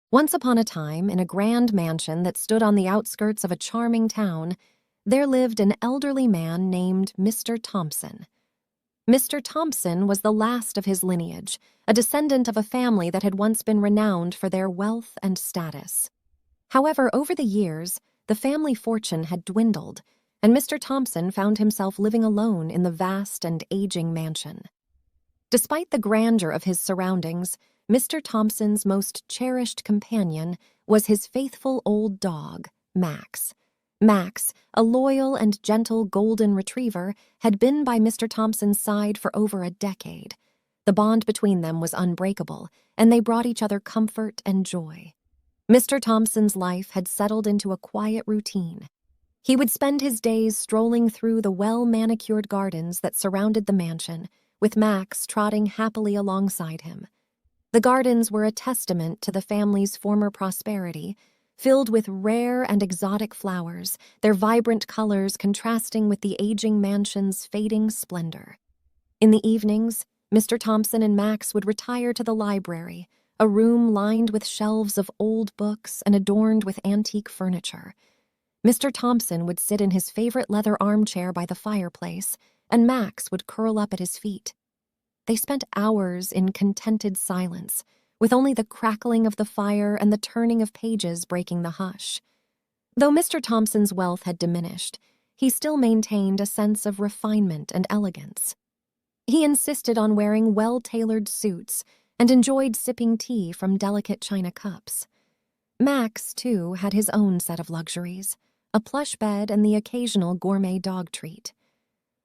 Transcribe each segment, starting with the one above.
Once upon a time, in a grand mansion that stood on the outskirts of a charming town, there lived an elderly man named Mr. Thompson. Mr. Thompson was the last of his lineage, a descendant of a family that had once been renowned for their wealth and status. However, over the years, the family fortune had dwindled, and Mr. Thompson found himself living alone in the vast and aging mansion. Despite the grandeur of his surroundings, Mr. Thompson's most cherished companion was his faithful old dog, Max. Max, a loyal and gentle golden retriever, had been by Mr. Thompson's side for over a decade. The bond between them was unbreakable, and they brought each other comfort and joy. Mr. Thompson's life had settled into a quiet routine. He would spend his days strolling through the well-manicured gardens that surrounded the mansion, with Max trotting happily alongside him. The gardens were a testament to the family's former prosperity, filled with rare and exotic flowers, their vibrant colors contrasting with the aging mansion's fading splendor. In the evenings, Mr. Thompson and Max would retire to the library, a room lined with shelves of old books and adorned with antique furniture. Mr. Thompson would sit in his favorite leather armchair by the fireplace, and Max would curl up at his feet. They spent hours in contented silence, with only the crackling of the fire and the turning of pages breaking the hush. Though Mr. Thompson's wealth had diminished, he still maintained a sense of refinement and elegance. He insisted on wearing well-tailored suits and enjoyed sipping tea from delicate china cups. Max, too, had his own set of luxuries, a plush bed and the occasional gourmet dog treat.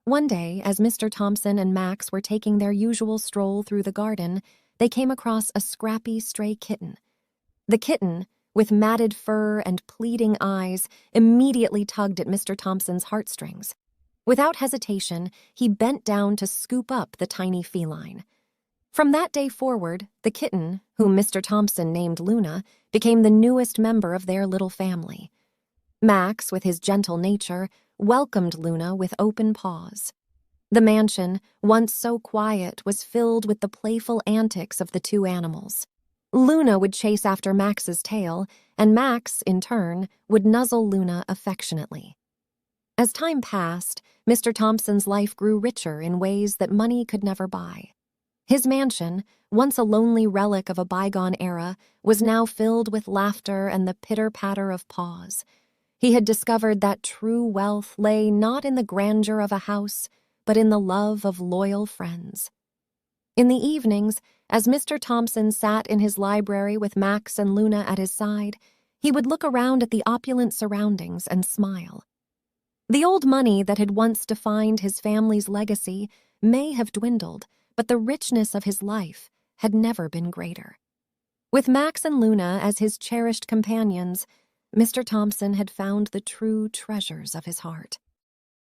One day, as Mr. Thompson and Max were taking their usual stroll through the garden, they came across a scrappy stray kitten. The kitten, with matted fur and pleading eyes, immediately tugged at Mr. Thompson's heartstrings. Without hesitation, he bent down to scoop up the tiny feline. From that day forward, the kitten, whom Mr. Thompson named Luna, became the newest member of their little family. Max, with his gentle nature, welcomed Luna with open paws. The mansion, once so quiet, was filled with the playful antics of the two animals. Luna would chase after Max's tail, and Max, in turn, would nuzzle Luna affectionately. As time passed, Mr. Thompson's life grew richer in ways that money could never buy. His mansion, once a lonely relic of a bygone era, was now filled with laughter and the pitter-patter of paws. He had discovered that true wealth lay not in the grandeur of a house, but in the love of loyal friends. In the evenings, as Mr. Thompson sat in his library with Max and Luna at his side, he would look around at the opulent surroundings and smile. The old money that had once defined his family's legacy may have dwindled, but the richness of his life had never been greater. With Max and Luna as his cherished companions, Mr. Thompson had found the true treasures of his heart.